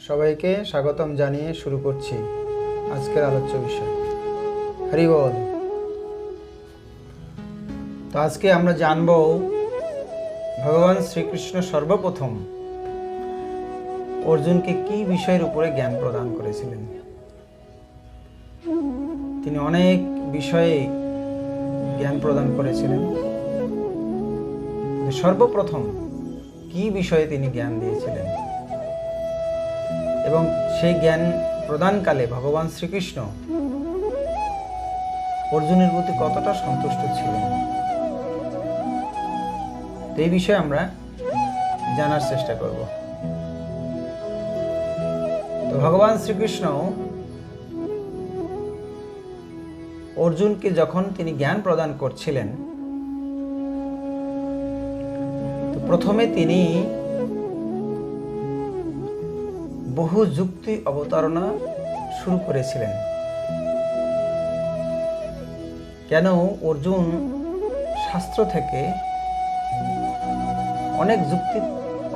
সবাইকে স্বাগতম জানিয়ে শুরু করছি আজকের আলোচ্য বিষয়। হরি বল। তো আজকে আমরা জানব ভগবান শ্রীকৃষ্ণ সর্বপ্রথম অর্জুনকে কি বিষয়ের উপরে জ্ঞান প্রদান করেছিলেন। তিনি অনেক বিষয়ে জ্ঞান প্রদান করেছিলেন। সর্বপ্রথম কি বিষয়ে তিনি জ্ঞান দিয়েছিলেন এবং সেই জ্ঞান প্রদানকালে ভগবান শ্রীকৃষ্ণ অর্জুনের প্রতি কতটা সন্তুষ্ট ছিলেন, এই বিষয়ে আমরা জানার চেষ্টা করব। তো ভগবান শ্রীকৃষ্ণ অর্জুনকে যখন তিনি জ্ঞান প্রদান করছিলেন, তো প্রথমে তিনি বহু যুক্তি অবতারণা শুরু করেছিলেন। কেন অর্জুন শাস্ত্র থেকে অনেক যুক্তি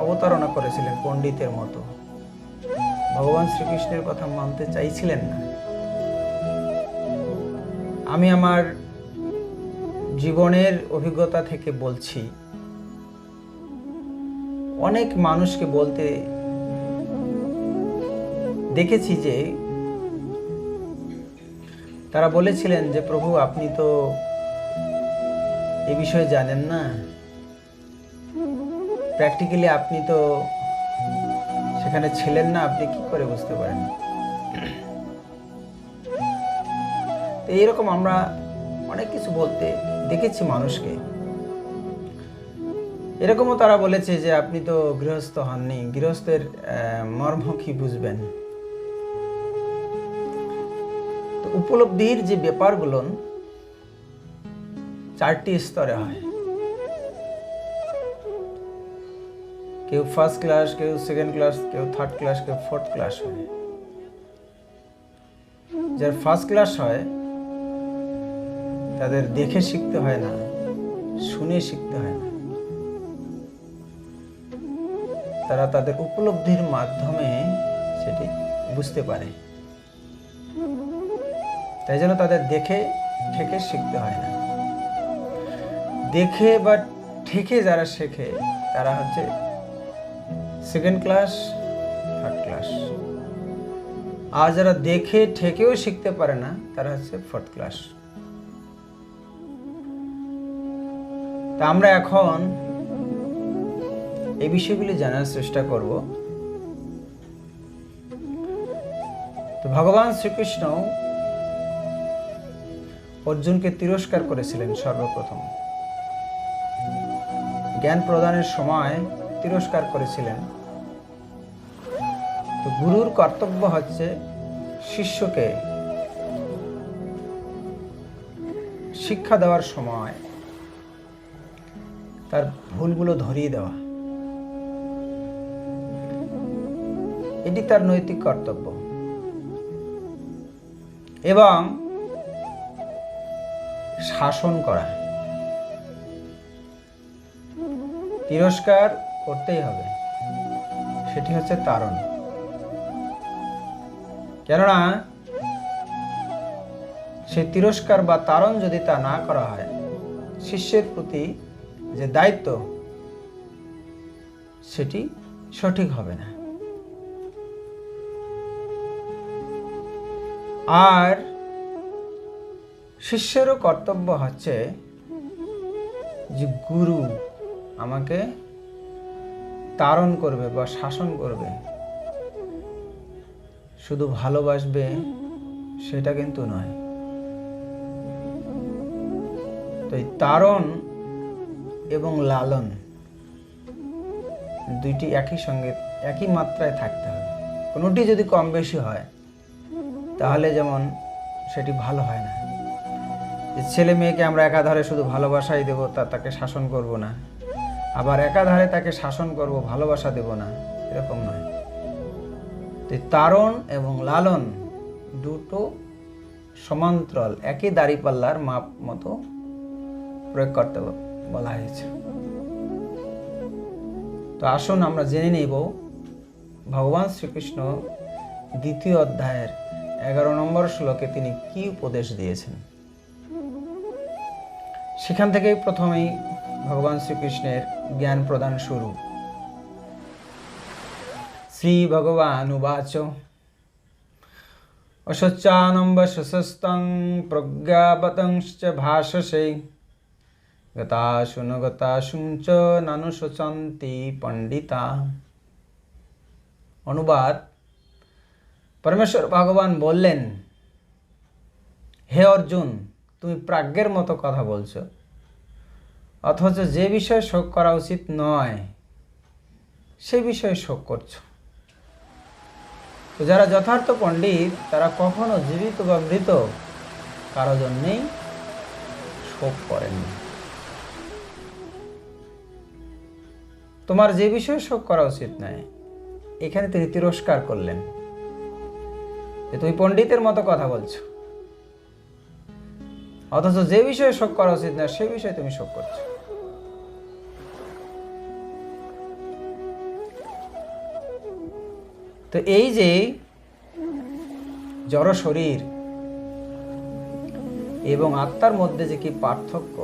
অবতারণা করেছিলেন পণ্ডিতের মতো, ভগবান শ্রীকৃষ্ণের কথা মানতে চাইছিলেন না। আমি আমার জীবনের অভিজ্ঞতা থেকে বলছি, অনেক মানুষকে বলতে দেখেছি যে তারা বলেছিলেন যে প্রভু আপনি তো এই বিষয়ে জানেন না, প্র্যাকটিক্যালি আপনি তো সেখানে ছিলেন না, আপনি কি করে বুঝতে পারেন। তো এইরকম আমরা অনেক কিছু বলতে দেখেছি মানুষকে। এরকমও তারা বলেছে যে আপনি তো গৃহস্থ হননি, গৃহস্থের মর্ম কি বুঝবেন। তো উপলব্ধির যে ব্যাপারগুলো চারটি স্তরে হয়। কেউ ফার্স্ট ক্লাস, কেউ সেকেন্ড ক্লাস, কেউ থার্ড ক্লাস, কেউ ফোর্থ ক্লাস হয়। যার ফার্স্ট ক্লাস হয় তাদের দেখে শিখতে হয় না, শুনে শিখতে হয় না, তারা তাদের উপলব্ধির মাধ্যমে সেটি বুঝতে পারে। তাই জন্য তাদের দেখে ঠেকে শিখতে হয় না। দেখে বা ঠেকে যারা শেখে তারা হচ্ছে সেকেন্ড ক্লাস, থার্ড ক্লাস। আর যারা দেখে ঠেকেও শিখতে পারে না তারা হচ্ছে ফোর্থ ক্লাস। তা আমরা এখন এই বিষয়গুলি জানার চেষ্টা করব। তো ভগবান শ্রীকৃষ্ণ অর্জুনকে তিরস্কার করেছিলেন সর্বপ্রথম। জ্ঞান প্রদানের সময় তিরস্কার করেছিলেন। তো গুরুর কর্তব্য হচ্ছে শিষ্যকে শিক্ষা দেওয়ার সময় তার ভুলগুলো ধরিয়ে দেওয়া, এটি তার নৈতিক কর্তব্য। এবং শাসন করা, তিরস্কার করতেই হবে, সেটি হচ্ছে তাড়ন। কেননা সেই তিরস্কার বা তাড়ন যদি তা না করা হয়, শিষ্যের প্রতি যে দায়িত্ব সেটি সঠিক হবে না। আর শিষ্যেরও কর্তব্য হচ্ছে যে গুরু আমাকে তাড়ন করবে বা শাসন করবে, শুধু ভালোবাসবে সেটা কিন্তু নয়। তো এই তাড়ন এবং লালন দুইটি একই সঙ্গে একই মাত্রায় থাকতে হবে। কোনোটি যদি কম বেশি হয় তাহলে যেমন সেটি ভালো হয় না। ছেলে মেয়েকে আমরা একাধারে শুধু ভালোবাসাই দেব, তাকে শাসন করব না, আবার একাধারে তাকে শাসন করব, ভালোবাসা দেব না, এরকম নয়। তো তাড়ন এবং লালন দুটো সমান্তরাল, একই দাঁড়িপাল্লার মাপ মতো প্রয়োগ করতে বলা হয়েছে। তো আসুন আমরা জেনে নেব ভগবান শ্রীকৃষ্ণ দ্বিতীয় অধ্যায়ের 11 নম্বর শ্লোকে তিনি কি উপদেশ দিয়েছেন, সেখান থেকেই প্রথমেই ভগবান শ্রীকৃষ্ণের জ্ঞান প্রদান শুরু। শ্রী ভগবান উবাচ অসচ্চানম বশস্তং প্রজ্ঞাবতংশ্চ ভাষসে গতাশুন চ নানুশোচন্তি পণ্ডিতা। অনুবাদ: পরমেশ্বর ভগবান বললেন, হে অর্জুন, তুমি প্রাজ্ঞের মতো কথা বলছো, অথচ যে বিষয়ে শোক করা উচিত নয় সেই বিষয়ে শোক করছো। তো যারা যথার্থ পণ্ডিত তারা কখনো জীবিত বা মৃত কারো জন্যেই শোক করেন না। তোমার যে বিষয়ে শোক করা উচিত নয়, এখানে তিনি তিরস্কার করলেন যে তুমি পণ্ডিতের মতো কথা বলছো, অথচ যে বিষয়ে শোক করা উচিত না সে বিষয়ে তুমি শোক করছো। তো এই যে জড় শরীর এবং আত্মার মধ্যে যে কি পার্থক্য,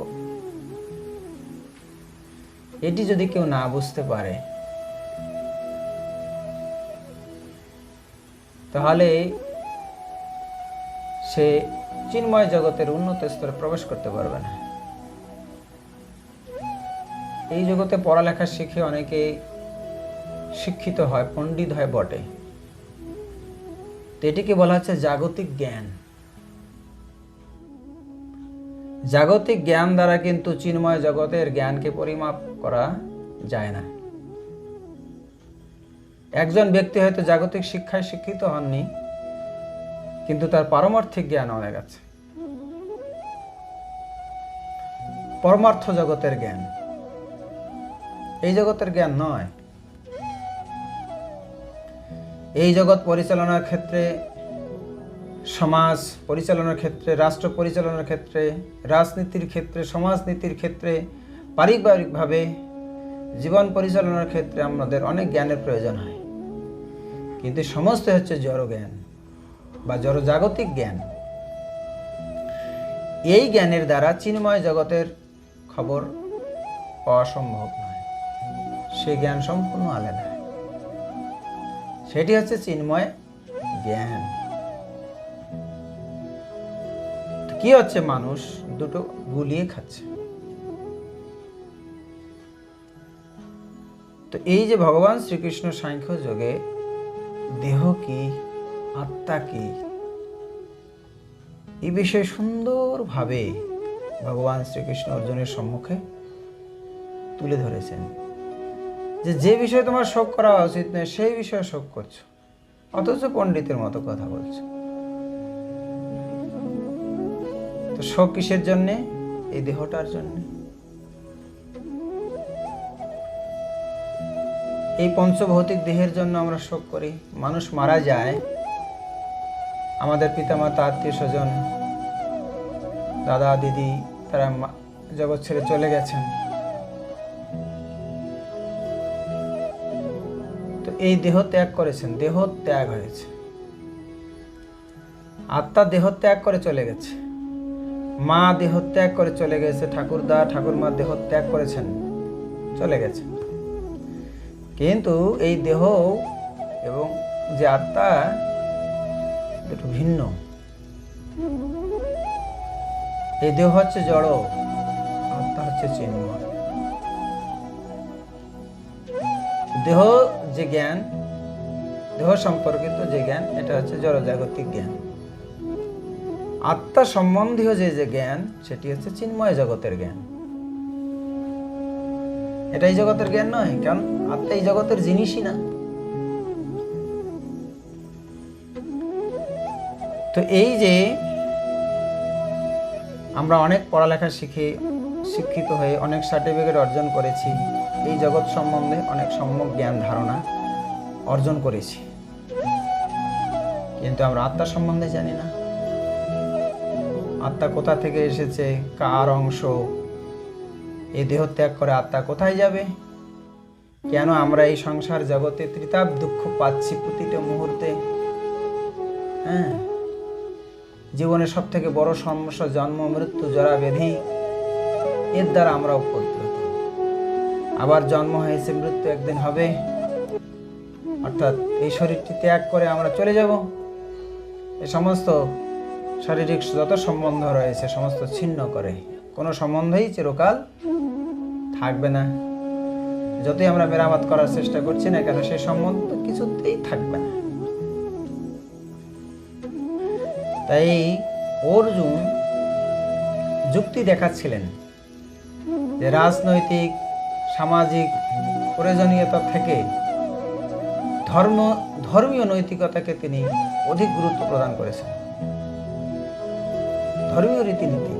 এটি যদি কেউ না বুঝতে পারে তাহলে সে চিন্ময় জগতের উন্নত স্তরে প্রবেশ করতে পারবে না। এই জগতে পড়ালেখা শিখে অনেকে শিক্ষিত হয়, পণ্ডিত হয় বটে, তো এটিকে বলা হচ্ছে জাগতিক জ্ঞান। জাগতিক জ্ঞান দ্বারা কিন্তু চিন্ময় জগতের জ্ঞানকে পরিমাপ করা যায় না। একজন ব্যক্তি হয়তো জাগতিক শিক্ষায় শিক্ষিত হননি, কিন্তু তার পারমার্থিক জ্ঞান অনেক আছে, পরমার্থ জগতের জ্ঞান, এই জগতের জ্ঞান নয়। এই জগৎ পরিচালনার ক্ষেত্রে, সমাজ পরিচালনার ক্ষেত্রে, রাষ্ট্র পরিচালনার ক্ষেত্রে, রাজনীতির ক্ষেত্রে, সমাজনীতির ক্ষেত্রে, পারিবারিকভাবে জীবন পরিচালনার ক্ষেত্রে আমাদের অনেক জ্ঞানের প্রয়োজন হয়, কিন্তু সমস্ত হচ্ছে জড় জ্ঞান বা জড় জাগতিক জ্ঞান। এই জ্ঞানের দ্বারা চিন্ময় জগতের খবর পাওয়া সম্ভব নয়, সে জ্ঞান সম্পূর্ণ আলাদা, সেটি হচ্ছে চিন্ময় জ্ঞান। কি হচ্ছে, মানুষ দুটো গুলিয়ে খাচ্ছে। তো এই যে ভগবান শ্রীকৃষ্ণ সাংখ্য যোগে দেহ কি, আত্মা কি, এই বিষয়ে সুন্দরভাবে ভগবান শ্রীকৃষ্ণ অর্জুনের সম্মুখে তুলে ধরেছেন যে যে বিষয়ে তোমার শোক করা উচিত নয় সেই বিষয়ে শোক করছো, অথচ পণ্ডিতের মতো কথা বলছো। তো শোক কিসের জন্যে? এই দেহটার জন্যে। এই পঞ্চভৌতিক দেহের জন্য আমরা শোক করি। মানুষ মারা যায়, আমাদের পিতামাতা, আত্মীয় স্বজন, দাদা দিদি, তারা জগৎ ছেড়ে চলে গেছেন। তো এই দেহ ত্যাগ করেছেন, দেহ ত্যাগ হয়েছে, আত্মা দেহ ত্যাগ করে চলে গেছে, মা দেহ ত্যাগ করে চলে গেছে, ঠাকুরদা ঠাকুরমা দেহ ত্যাগ করেছেন, চলে গেছে। কিন্তু এই দেহ এবং যে আত্মা দুটো ভিন্ন। এই দেহ হচ্ছে জড়, আত্মা হচ্ছে চিন্ময়। দেহ যে জ্ঞান, দেহ সম্পর্কিত যে জ্ঞান, এটা হচ্ছে জড়জাগতিক জ্ঞান। আত্মা সম্বন্ধীয় যে জ্ঞান, সেটি হচ্ছে চিন্ময় জগতের জ্ঞান। এটা এই জগতের জ্ঞান নয়, কারণ আত্মা এই জগতের জিনিসই না। তো এই যে আমরা অনেক পড়ালেখা শিখে শিক্ষিত হয়ে অনেক সার্টিফিকেট অর্জন করেছি, এই জগৎ সম্বন্ধে অনেক সম্যক জ্ঞান ধারণা অর্জন করেছি, কিন্তু আমরা আত্মা সম্বন্ধে জানি না। আত্মা কোথা থেকে এসেছে, কার অংশ, এই দেহ ত্যাগ করে আত্মা কোথায় যাবে, কেন আমরা এই সংসার জগতে ত্রিতাপ দুঃখ পাচ্ছি প্রতিটা মুহূর্তে? হ্যাঁ, জীবনের সব থেকে বড় সমস্যা জন্ম, মৃত্যু, জরা, ব্যাধি, এর দ্বারা আমরা উপদ্রুত। আবার জন্ম হয়েছে, মৃত্যু একদিন হবে, অর্থাৎ এই শরীরটি ত্যাগ করে আমরা চলে যাব। এই সমস্ত শারীরিক যত সম্বন্ধ রয়েছে সমস্ত ছিন্ন করে, কোনো সম্বন্ধই চিরকাল থাকবে না। যতই আমরা মেরামত করার চেষ্টা করছি না কেন, সেই সম্বন্ধ কিছুতেই থাকবে না। তাই অর্জুন যুক্তি দেখাচ্ছিলেন যে রাজনৈতিক সামাজিক প্রয়োজনীয়তা থেকে ধর্মীয় নৈতিকতাকে তিনি অধিক গুরুত্ব প্রদান করেছেন। ধর্মীয় রীতিনীতি,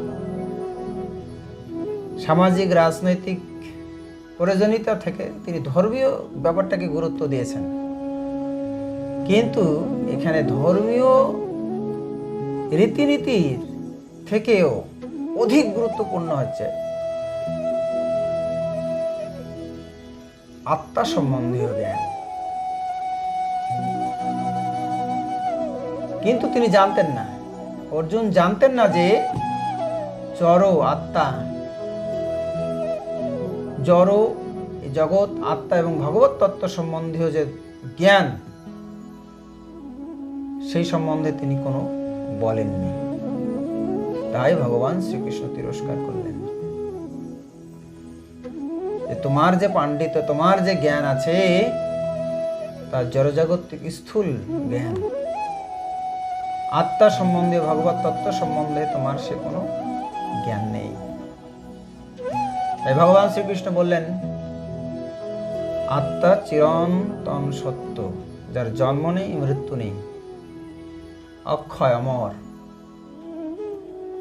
সামাজিক রাজনৈতিক প্রয়োজনীয়তা থেকে তিনি ধর্মীয় ব্যাপারটাকে গুরুত্ব দিয়েছেন। কিন্তু এখানে ধর্মীয় রীতিনীতির থেকেও অধিক গুরুত্বপূর্ণ হচ্ছে আত্মা সম্বন্ধীয় জ্ঞান। কিন্তু তিনি জানতেন না, অর্জুন জানতেন না যে জড় আত্মা, জড় জগৎ, আত্মা এবং ভগবত তত্ত্ব সম্বন্ধীয় যে জ্ঞান, সেই সম্বন্ধে তিনি কোনো বলেননি। তাই ভগবান শ্রীকৃষ্ণ তিরস্কার করলেন যে তোমার যে পাণ্ডিত্য, তোমার যে জ্ঞান আছে তার জড়জাগতিক স্থূল জ্ঞান, আত্মা সম্বন্ধে, ভগবত তত্ত্ব সম্বন্ধে তোমার সে কোনো জ্ঞান নেই। তাই ভগবান শ্রীকৃষ্ণ বললেন, আত্মা চিরন্তন সত্য, যার জন্ম নেই, মৃত্যু নেই, অক্ষয় অমর,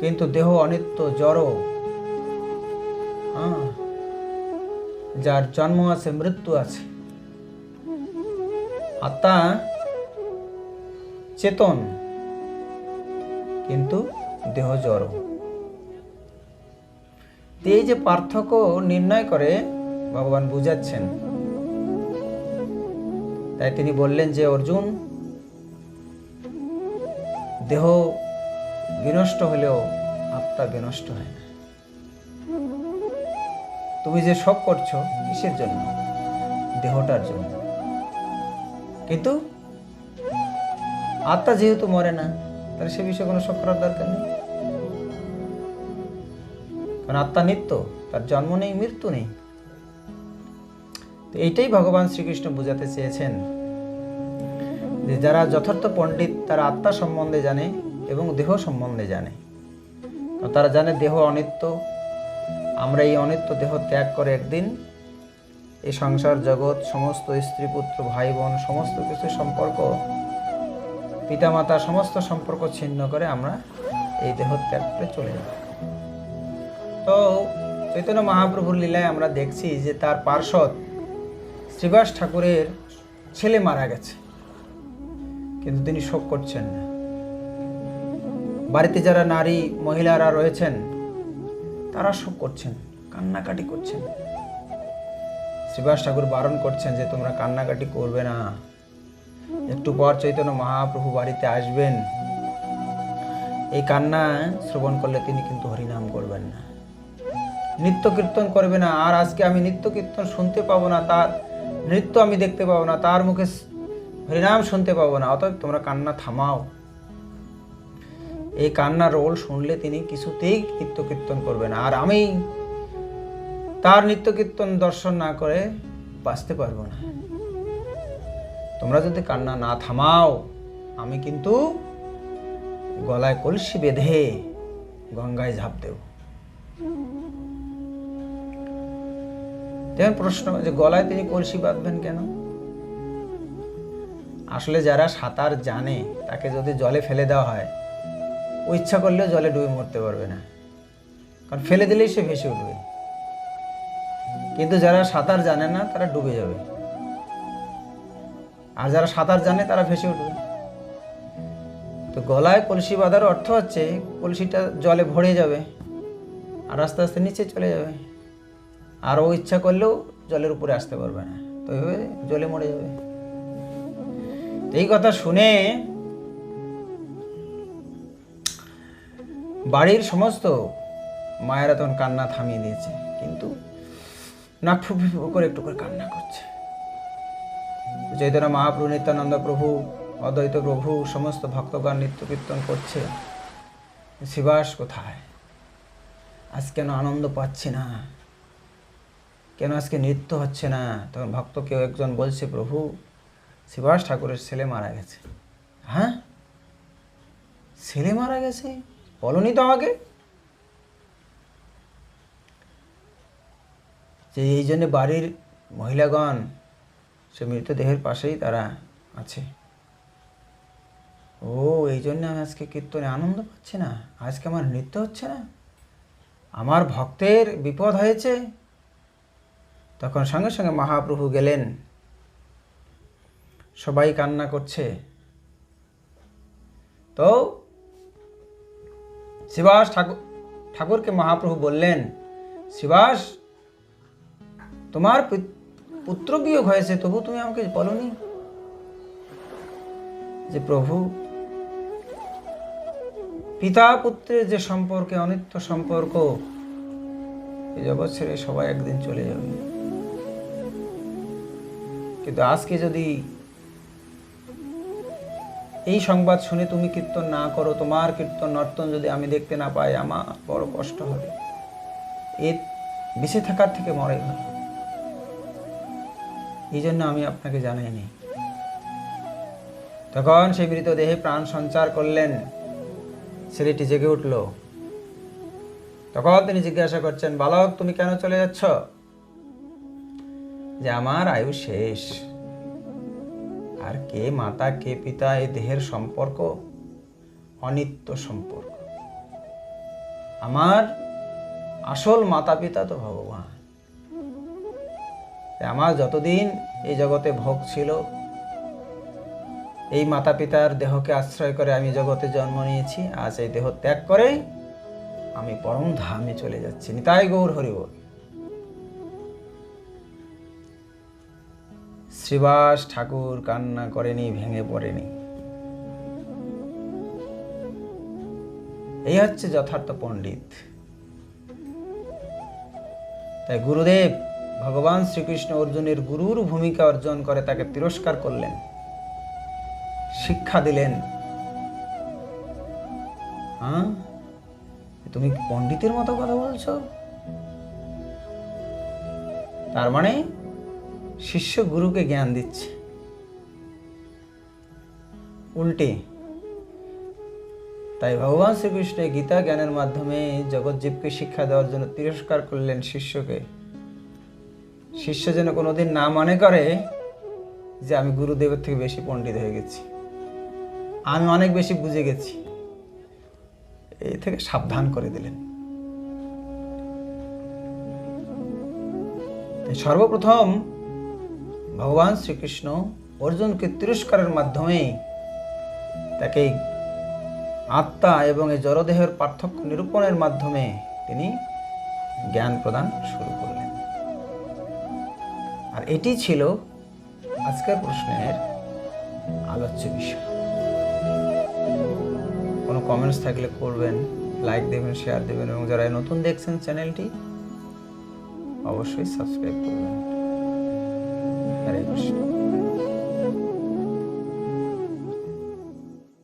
কিন্তু দেহ অনিত্য, জড়, যার জন্ম আছে, মৃত্যু আছে। আত্মা চেতন, কিন্তু দেহ জড়। এই যে পার্থক্য নির্ণয় করে ভগবান বুঝাচ্ছেন। তাই তিনি বললেন যে অর্জুন, দেহ বিনষ্ট হলেও আত্মা বিনষ্ট হয় না। তুমি যে শোক করছো কিসের জন্য? দেহটার জন্য। কিন্তু আত্মা যেহেতু মরে না, তাহলে সে বিষয়ে কোনো শোক করার দরকার নেই। কারণ আত্মা নিত্য, তার জন্ম নেই, মৃত্যু নেই। তো এইটাই ভগবান শ্রীকৃষ্ণ বোঝাতে চেয়েছেন যে যারা যথার্থ পণ্ডিত তারা আত্মা সম্বন্ধে জানে এবং দেহ সম্বন্ধে জানে। তারা জানে দেহ অনিত্য, আমরা এই অনিত্য দেহ ত্যাগ করে একদিন এই সংসার জগৎ, সমস্ত স্ত্রী পুত্র ভাই বোন, সমস্ত কিছু সম্পর্ক, পিতামাতা, সমস্ত সম্পর্ক ছিন্ন করে আমরা এই দেহ ত্যাগ করে চলে যাব। তো চৈতন্য মহাপ্রভুর লীলায় আমরা দেখছি যে তার পার্ষদ শ্রীবাস ঠাকুরের ছেলে মারা গেছে, কিন্তু তিনি শোক করছেন না। বাড়িতে যারা নারী মহিলারা রয়েছেন তারা শোক করছেন, কান্নাকাটি করছেন। শ্রীবাস ঠাকুর বারণ করছেন যে তোমরা কান্নাকাটি করবে না, একটু পর চৈতন্য মহাপ্রভু বাড়িতে আসবেন, এই কান্না শ্রবণ করলে তিনি কিন্তু হরিনাম করবেন না, নিত্য কীর্তন করবে না। আর আজকে আমি নিত্য কীর্তন শুনতে পাবো না, তার নৃত্য আমি দেখতে পাবো না, তার মুখে হরিনাম শুনতে পাবো না, অতএব তোমরা কান্না থামাও। এই কান্নার রোল শুনলে তিনি কিছুতেই নিত্য কীর্তন করবে না, আর আমি তার নিত্য কীর্তন দর্শন না করে বাঁচতে পারবো না। তোমরা যদি কান্না না থামাও, আমি কিন্তু গলায় কলসি বেঁধে গঙ্গায় ঝাঁপ দেব। যেমন প্রশ্ন যে গলায় তিনি কলসি বাঁধবেন কেন? আসলে যারা সাঁতার জানে তাকে যদি জলে ফেলে দেওয়া হয়, ও ইচ্ছা করলেও জলে ডুবে মরতে পারবে না, কারণ ফেলে দিলেই সে ভেসে উঠবে। কিন্তু যারা সাঁতার জানে না তারা ডুবে যাবে, আর যারা সাঁতার জানে তারা ভেসে উঠবে। তো গলায় কলসি বাঁধার অর্থ হচ্ছে কলসিটা জলে ভরে যাবে আর আস্তে আস্তে নিচে চলে যাবে, আর ও ইচ্ছা করলেও জলের উপরে আসতে পারবে না। তো এইভাবে জ্বলে মরে যাবে। এই কথা শুনে বাড়ির সমস্ত মায়েরা তখন কান্না থামিয়ে দিয়েছে, কিন্তু নাক ফুক করে একটু করে কান্না করছে। চৈতন্য মহাপ্রভু, নিত্যানন্দ প্রভু, অদ্বৈত প্রভু সমস্ত ভক্তগণ নৃত্য কীর্তন করছে। শিবাস কোথায়? আজ কেন আনন্দ পাচ্ছি না, কেন আজকে নৃত্য হচ্ছে না? তখন ভক্ত কেউ একজন বলছে, প্রভু শিবাস ঠাকুরের ছেলে মারা গেছে। হ্যাঁ, ছেলে মারা গেছে? বলনি তো আমাকে। যে এই জন্য বাড়ির মহিলাগণ সে মৃতদেহের পাশেই তারা আছে। ও, এই জন্য আমি আজকে কীর্তনে আনন্দ পাচ্ছি না, আজকে আমার নৃত্য হচ্ছে না, আমার ভক্তের বিপদ হয়েছে। তখন সঙ্গে সঙ্গে মহাপ্রভু গেলেন, সবাই কান্না করছে। তো শিবাস ঠাকুরকে মহাপ্রভু বললেন, শিবাস, তোমার পুত্র বিয়োগ হয়েছে, তবু তুমি আমাকে বলনি যে প্রভু পিতা পুত্রের যে সম্পর্কে অনিত্য সম্পর্ক, এই জগৎ ছেড়ে সবাই একদিন চলে যাবে। কিন্তু আজকে যদি এই সংবাদ শুনে তুমি কীর্তন না করো, তোমার কীর্তন নর্তন যদি আমি দেখতে না পাই, আমার বড় কষ্ট হবে। এর বেঁচে থাকার থেকে মরে ভালো। এই জন্য আমি আপনাকে জানাইনি। তখন সেই মৃতদেহে প্রাণ সঞ্চার করলেন, ছেলেটি জেগে উঠল। তখন তিনি জিজ্ঞাসা করছেন, বালক তুমি কেন চলে যাচ্ছ? যে আমার আয়ু শেষ, আর কে মাতা কে পিতা, এই দেহের সম্পর্ক অনিত্য সম্পর্ক। আমার আসল মাতা পিতা তো ভগবান। আমার যতদিন এই জগতে ভোগ ছিল, এই মাতা পিতার দেহকে আশ্রয় করে আমি জগতে জন্ম নিয়েছি। আজ এই দেহ ত্যাগ করে আমি পরম ধামে চলে যাচ্ছি। নিতাই গৌর হরি বল। শ্রীবাস ঠাকুর কান্না করেনি, ভেঙে পড়েনি। এই হচ্ছে যথার্থ পণ্ডিত। তাই গুরুদেব ভগবান শ্রীকৃষ্ণ অর্জুনের গুরুর ভূমিকা অর্জন করে তাকে তিরস্কার করলেন, শিক্ষা দিলেন। হ্যাঁ, তুমি পণ্ডিতের মতো কথা বলছো? তার মানে শিষ্য গুরুকে জ্ঞান দিচ্ছে, উল্টে। তাই ভগবান শ্রীকৃষ্ণ গীতা জ্ঞানের মাধ্যমে জগৎজীবকে শিক্ষা দেওয়ার জন্য তিরস্কার করলেন শিষ্যকে। শিষ্য যেন কোনোদিন না মনে করে যে আমি গুরুদেবের থেকে বেশি পণ্ডিত হয়ে গেছি, আমি অনেক বেশি বুঝে গেছি। এই থেকে সাবধান করে দিলেন। সর্বপ্রথম ভগবান শ্রীকৃষ্ণ অর্জুনকে তিরস্কারের মাধ্যমে তাকে আত্মা এবং এই জড়দেহের পার্থক্য নিরূপণের মাধ্যমে তিনি জ্ঞান প্রদান শুরু করলেন। আর এটি ছিল আজকের প্রশ্নের আলোচ্য বিষয়। কোনো কমেন্টস থাকলে করবেন, লাইক দেবেন, শেয়ার দেবেন, এবং যারা নতুন দেখছেন চ্যানেলটি অবশ্যই সাবস্ক্রাইব করবেন। হরে কৃষ্ণ।